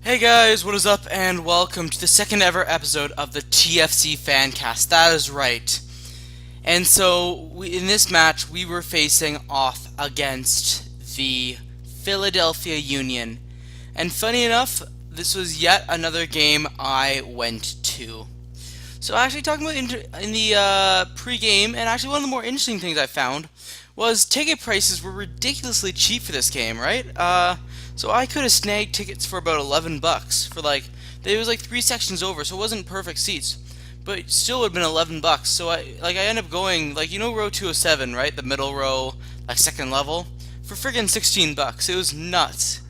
Hey guys, what is up, and welcome to the second ever episode of the TFC Fancast. That is right. And so, in this match, we were facing off against the Philadelphia Union. And funny enough, this was yet another game I went to. So actually talking about in the pre-game, and actually one of the more interesting things I found was ticket prices were ridiculously cheap for this game, right? So I could have snagged tickets for about $11 for it was like three sections over, so it wasn't perfect seats, but still would have been $11. So I ended up going row 207, right, the middle row, like second level, for friggin' $16. It was nuts.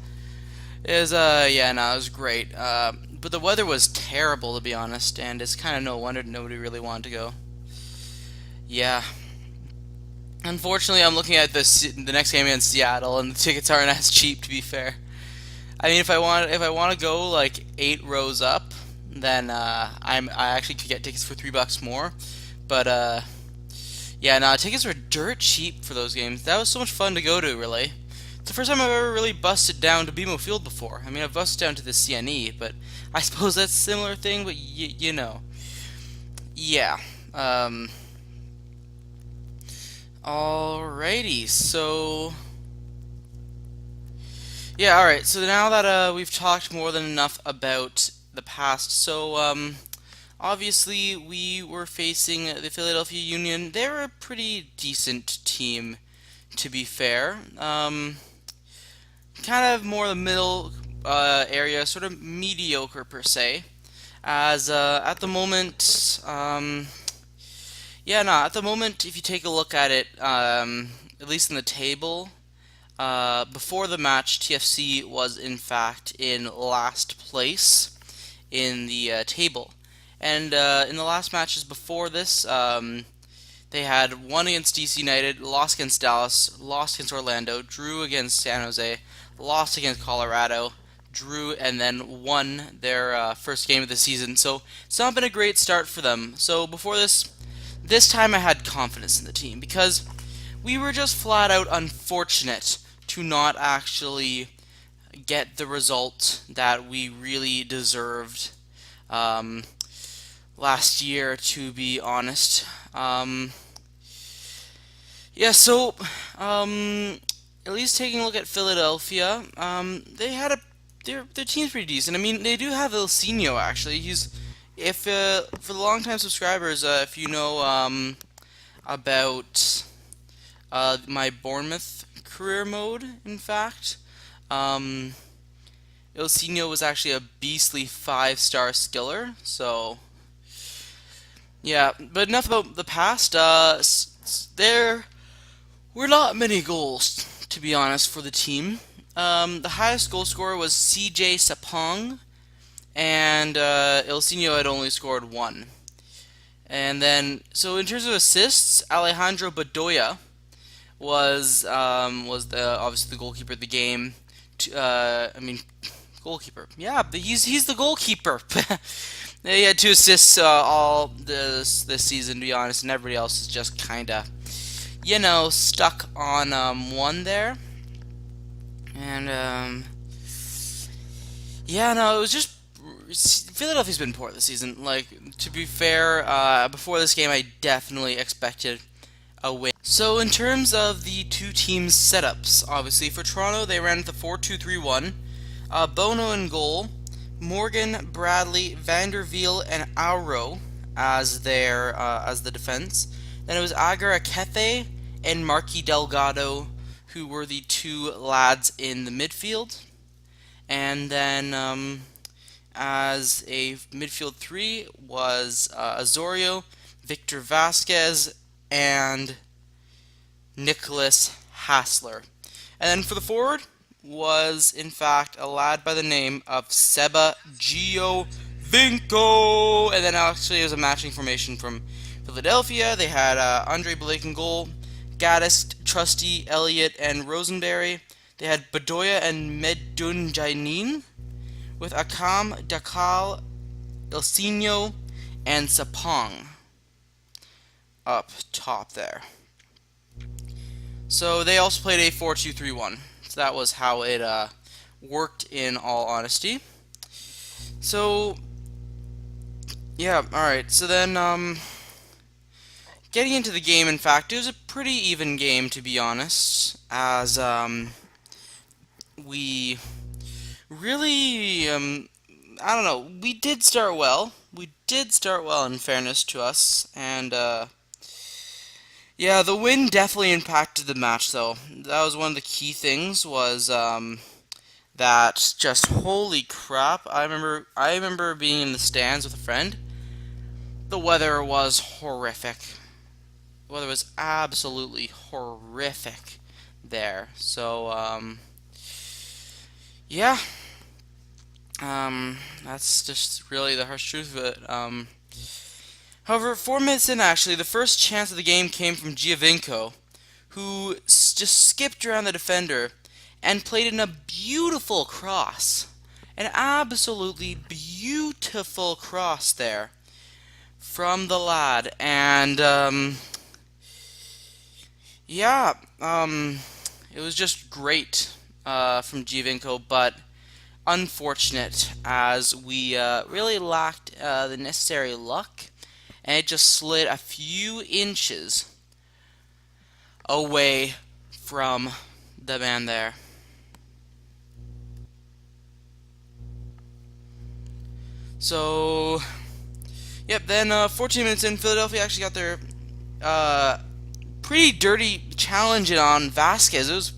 It was yeah, no, it was great. But the weather was terrible, to be honest, and it's kind of no wonder nobody really wanted to go. Yeah. Unfortunately, I'm looking at the next game against Seattle, and the tickets aren't as cheap. To be fair, I mean, if I want to go like 8 rows up, then I actually could get tickets for $3 more. But yeah, no, tickets were dirt cheap for those games. That was so much fun to go to. Really, it's the first time I've ever really busted down to BMO Field before. I mean, I've busted down to the CNE, but I suppose that's a similar thing. But you know, yeah. Alrighty, so yeah, alright. So now that we've talked more than enough about the past, so obviously we were facing the Philadelphia Union. They're a pretty decent team, to be fair. Kind of more the middle area, sort of mediocre per se. As at the moment, yeah, no, at the moment, if you take a look at it, at least in the table, before the match, TFC was in fact in last place in the table. And in the last matches before this, they had won against DC United, lost against Dallas, lost against Orlando, drew against San Jose, lost against Colorado, drew, and then won their first game of the season. So it's not been a great start for them. So before this time I had confidence in the team because we were just flat out unfortunate to not actually get the result that we really deserved last year, to be honest. Yeah, so at least taking a look at Philadelphia, they had their team's pretty decent. I mean, they do have Ilsinho actually. He's if for the longtime subscribers, if you know about my Bournemouth career mode, in fact, um, Ilsinho was actually a beastly 5-star skiller. So yeah, but enough about the past. There were not many goals, to be honest, for the team. The highest goal scorer was CJ Sapong, and Ilsinho had only scored one. And then, so in terms of assists, Alejandro Bedoya was the obviously the goalkeeper of the game. I mean, goalkeeper. Yeah, but he's the goalkeeper. He had 2 assists all this season, to be honest, and everybody else is just kind of, stuck on one there. And yeah, no, it was just Philadelphia's been poor this season. Like, to be fair, before this game, I definitely expected a win. So in terms of the two teams' setups, obviously for Toronto they ran the 4-2-3-1. Bono in goal, Morgan, Bradley, Vanderveel, and Auro as the defense. Then it was Agar Akethe and Marky Delgado who were the two lads in the midfield. And then as a midfield three was Azorio, Victor Vasquez, and Nicholas Hassler. And then for the forward was, in fact, a lad by the name of Seba Giovinco. And then actually it was a matching formation from Philadelphia. They had Andre Blake in goal, Gaddis, Trusty, Elliott, and Rosenberry. They had Bedoya and Medunjainin, with Akam, Dakal, Ilsinho, and Sapong up top there. So they also played a 4-2-3-1. So that was how it worked, in all honesty. So, yeah, alright. So then, getting into the game, in fact, it was a pretty even game, to be honest, as, we really, I don't know, we did start well. We did start well, in fairness to us, and, yeah, the win definitely impacted the match, though. That was one of the key things, was, that just, holy crap, I remember being in the stands with a friend. The weather was horrific. The weather was absolutely horrific there. So, yeah, that's just really the harsh truth of it. However, 4 minutes in, actually, the first chance of the game came from Giovinco, who just skipped around the defender and played in a beautiful cross. An absolutely beautiful cross there from the lad. And, yeah, it was just great from Giovinco, but unfortunate as we really lacked the necessary luck, and it just slid a few inches away from the man there. So, yep, then 14 minutes in, Philadelphia actually got their uh, pretty dirty challenge on Vasquez. It was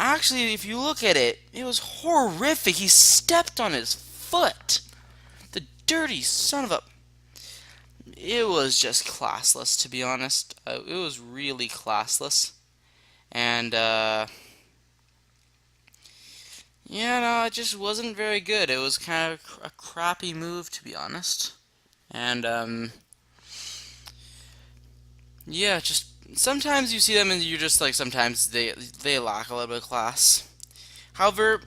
actually, if you look at it, it was horrific. He stepped on his foot. The dirty son of a... It was just classless, to be honest. It was really classless. And, yeah, no, it just wasn't very good. It was kind of a crappy move, to be honest. And, yeah, just sometimes you see them and you're just like, sometimes they lack a little bit of class. However,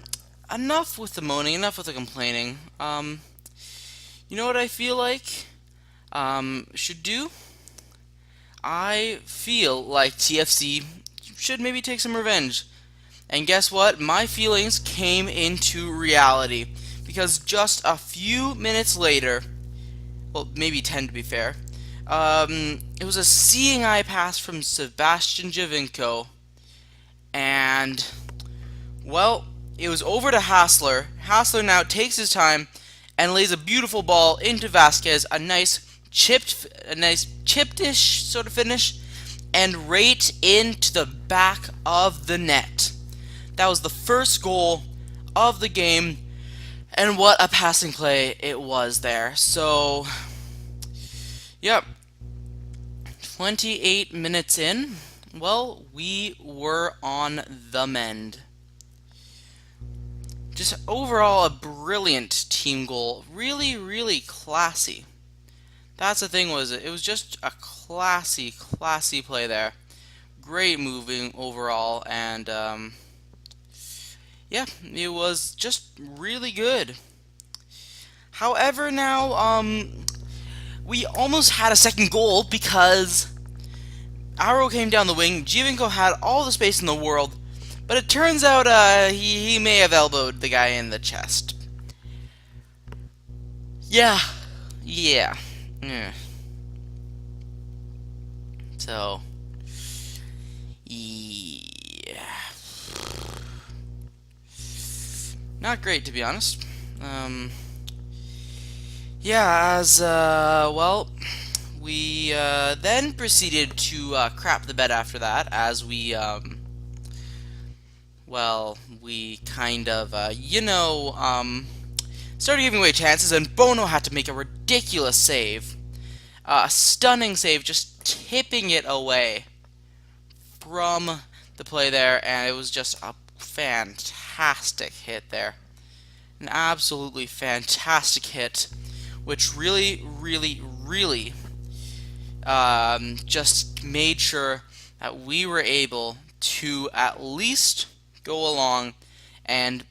enough with the moaning, enough with the complaining. You know what I feel like should do? I feel like TFC should maybe take some revenge. And guess what? My feelings came into reality. Because just a few minutes later, well, maybe 10 to be fair, it was a seeing eye pass from Sebastian Giovinco. And, well, it was over to Hassler. Hassler now takes his time and lays a beautiful ball into Vasquez. A nice chipped-ish sort of finish, and right into the back of the net. That was the first goal of the game, and what a passing play it was there. So, yep, 28 minutes in, well, we were on the mend. Just overall a brilliant team goal. Really, really classy. That's the thing, was it was just a classy play there. Great moving overall, and yeah, it was just really good. However, now we almost had a second goal because Arrow came down the wing. Giovinco had all the space in the world, but it turns out he may have elbowed the guy in the chest. Yeah. Yeah. So, yeah. Not great, to be honest. Yeah, as, well, we then proceeded to crap the bed after that, as we, well, we kind of, started giving away chances, and Bono had to make a ridiculous save. A stunning save, just tipping it away from the play there, and it was just a fantastic hit there. An absolutely fantastic hit, which really, really, really just made sure that we were able to at least go along, and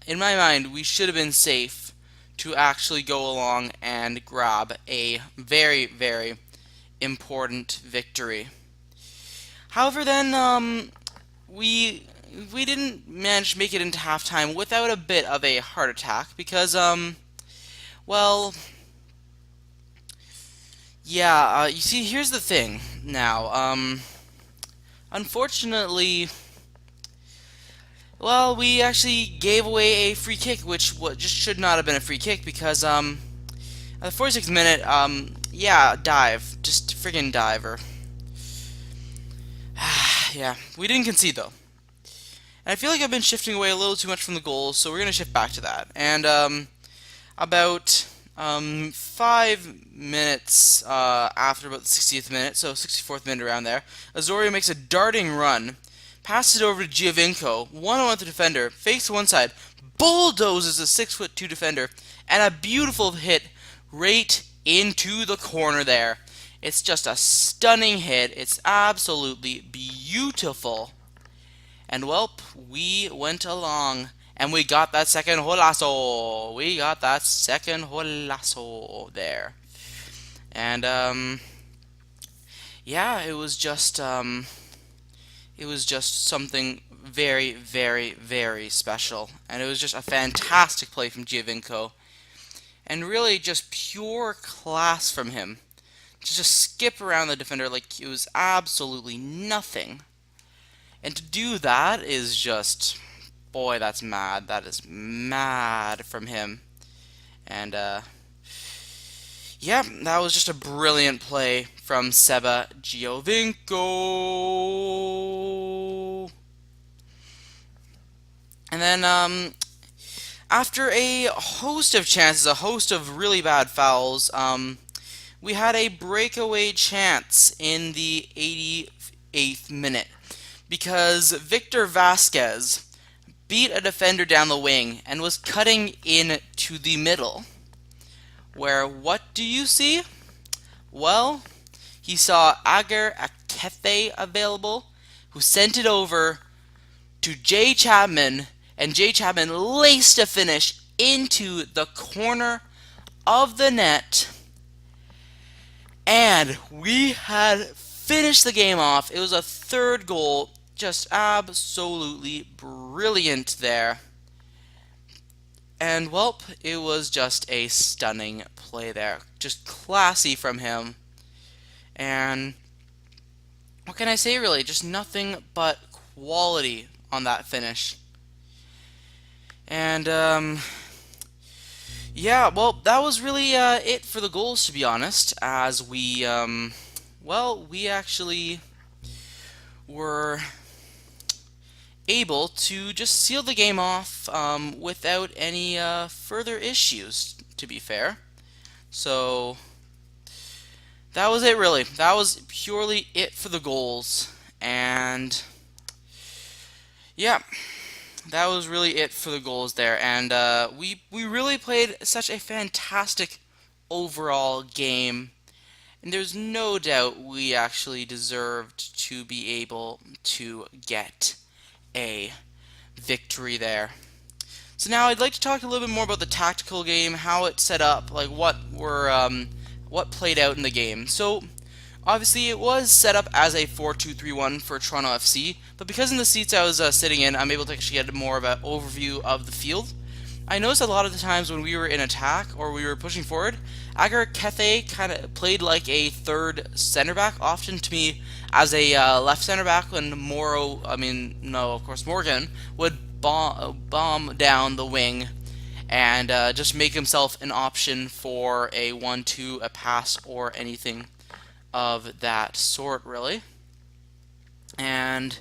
in my mind, we should have been safe to actually go along and grab a very, very important victory. However, then we we didn't manage to make it into halftime without a bit of a heart attack because, well, yeah, you see, here's the thing now. Unfortunately, well, we actually gave away a free kick, which just should not have been a free kick because, at the 46th minute, yeah, dive. Just friggin' diver. Yeah, we didn't concede though. And I feel like I've been shifting away a little too much from the goals, so we're going to shift back to that. And, about 5 minutes after about the 60th minute, so 64th minute around there, Azorio makes a darting run, passes it over to Giovinco, one-on-one with the defender, fakes to one side, bulldozes a 6'2" defender, and a beautiful hit right into the corner there. It's just a stunning hit. It's absolutely beautiful. And welp, we went along. And we got that second golazo. We got that second golazo there. And yeah, it was just something very, very, very special. And it was just a fantastic play from Giovinco. And really just pure class from him. To just skip around the defender like it was absolutely nothing. And to do that is just, boy, that's mad. That is mad from him. And, yeah, that was just a brilliant play from Seba Giovinco. And then, after a host of chances, a host of really bad fouls, we had a breakaway chance in the 88th minute. Because Victor Vasquez beat a defender down the wing and was cutting in to the middle. Where what do you see? Well, he saw Agar Akefe available, who sent it over to Jay Chapman, and Jay Chapman laced a finish into the corner of the net. And we had finished the game off. It was a third goal. Just absolutely brilliant there. And, welp, it was just a stunning play there. Just classy from him. And what can I say, really? Just nothing but quality on that finish. And, yeah, well, that was really it for the goals, to be honest. As we, well, we actually were able to just seal the game off without any further issues, to be fair. So that was it, really. That was purely it for the goals. And yeah, that was really it for the goals there. And we really played such a fantastic overall game. And there's no doubt we actually deserved to be able to get a victory there. So now I'd like to talk a little bit more about the tactical game, how it set up, like what played out in the game. So obviously it was set up as a 4-2-3-1 for Toronto FC, but because in the seats I was sitting in, I'm able to actually get more of an overview of the field. I noticed a lot of the times when we were in attack or we were pushing forward, Agar Kethe kind of played like a third center back, often to me as a left center back, when Morgan would bomb down the wing and just make himself an option for a 1-2, a pass, or anything of that sort, really. And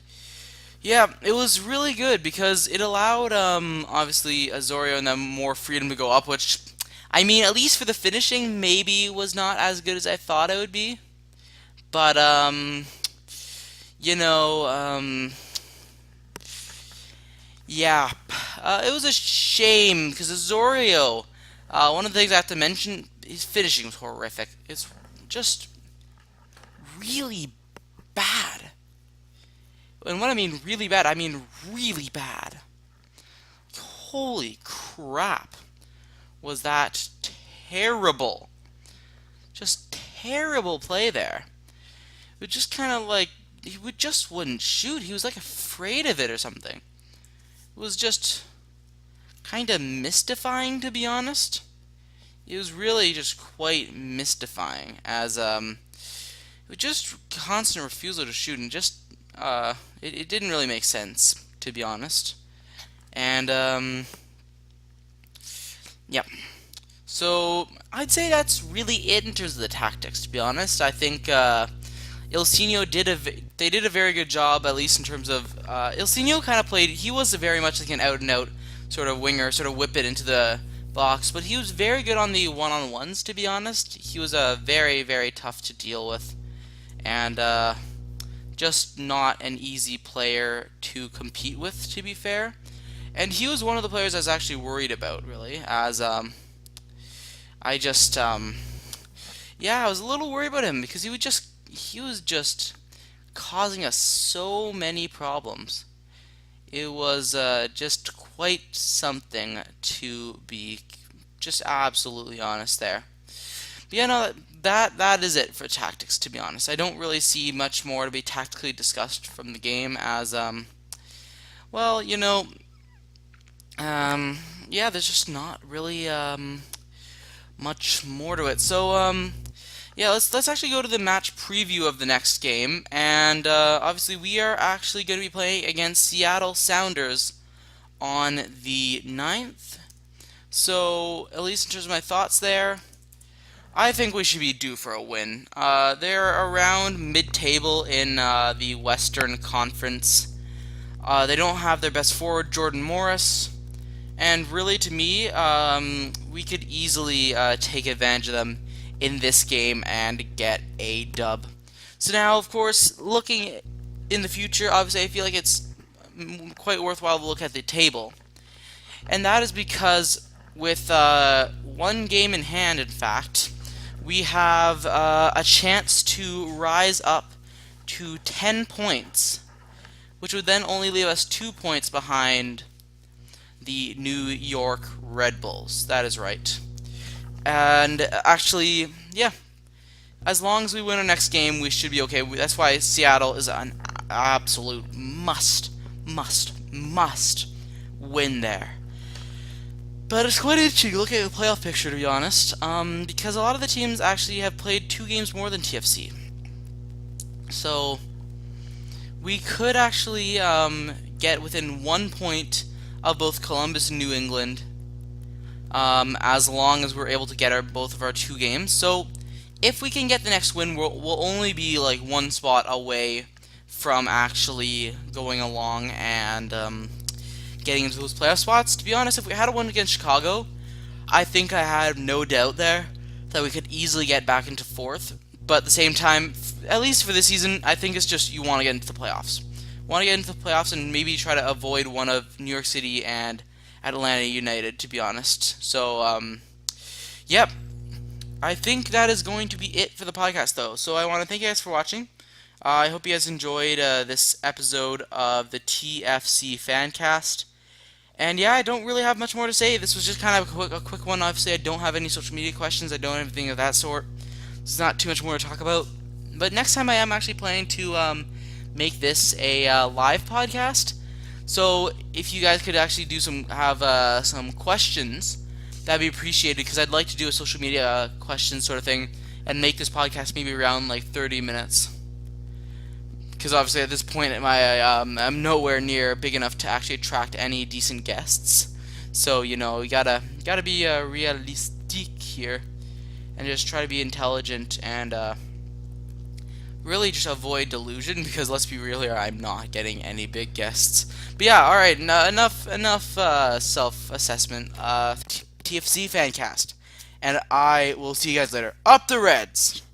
yeah, it was really good because it allowed, obviously, Azorio and them more freedom to go up, which, I mean, at least for the finishing, maybe was not as good as I thought it would be. But, yeah, it was a shame because Azorio, one of the things I have to mention, his finishing was horrific. It's just really bad. And what I mean really bad, I mean really bad. Holy crap. Was that terrible. Just terrible play there. It was just kind of like just wouldn't shoot. He was like afraid of it or something. It was just kind of mystifying, to be honest. It was really just quite mystifying, as it was just constant refusal to shoot, and just it didn't really make sense, to be honest. And yeah. So I'd say that's really it in terms of the tactics. To be honest, I think Ilsinho they did a very good job, at least in terms of Ilsinho kind of played. He was very much like an out and out sort of winger, sort of whip it into the box, but he was very good on the one-on-ones. To be honest, he was very tough to deal with, and just not an easy player to compete with. To be fair, and he was one of the players I was actually worried about, really, as I just yeah, I was a little worried about him because he was just causing us so many problems. It was just quite something, to be just absolutely honest there. But yeah, no, that is it for tactics, to be honest. I don't really see much more to be tactically discussed from the game, as well, yeah, there's just not really much more to it. So yeah, let's actually go to the match preview of the next game, and obviously we are actually going to be playing against Seattle Sounders on the 9th. So at least in terms of my thoughts there, I think we should be due for a win. They're around mid-table in the Western Conference. They don't have their best forward, Jordan Morris. And really, to me, we could easily take advantage of them in this game and get a dub. So now, of course, looking in the future, obviously I feel like it's quite worthwhile to look at the table. And that is because with one game in hand, in fact, we have a chance to rise up to 10 points, which would then only leave us 2 points behind the New York Red Bulls. That is right. And actually, yeah, as long as we win our next game, we should be okay. That's why Seattle is an absolute must win there. But it's quite interesting to look at the playoff picture, to be honest, because a lot of the teams actually have played 2 games more than TFC. So we could actually get within 1 point of both Columbus and New England, as long as we're able to get both of our 2 games. So if we can get the next win, we'll only be like 1 spot away from actually going along and getting into those playoff spots. To be honest, if we had a win against Chicago, I think I had no doubt there that we could easily get back into 4th. But at the same time, at least for this season, I think it's just you want to get into the playoffs. Want to get into the playoffs and maybe try to avoid one of New York City and Atlanta United, to be honest. So, yep. I think that is going to be it for the podcast, though. So I want to thank you guys for watching. I hope you guys enjoyed this episode of the TFC Fancast. And yeah, I don't really have much more to say. This was just kind of a quick one. Obviously, I don't have any social media questions. I don't have anything of that sort. There's not too much more to talk about. But next time I am actually planning to make this a live podcast. So if you guys could actually have some questions, that'd be appreciated, because I'd like to do a social media question sort of thing and make this podcast maybe around like 30 minutes. Because obviously at this point I'm nowhere near big enough to actually attract any decent guests. So we gotta be realistic here and just try to be intelligent and really just avoid delusion, because let's be real here, I'm not getting any big guests. But yeah, alright, enough self-assessment. TFC Fancast. And I will see you guys later. Up the Reds!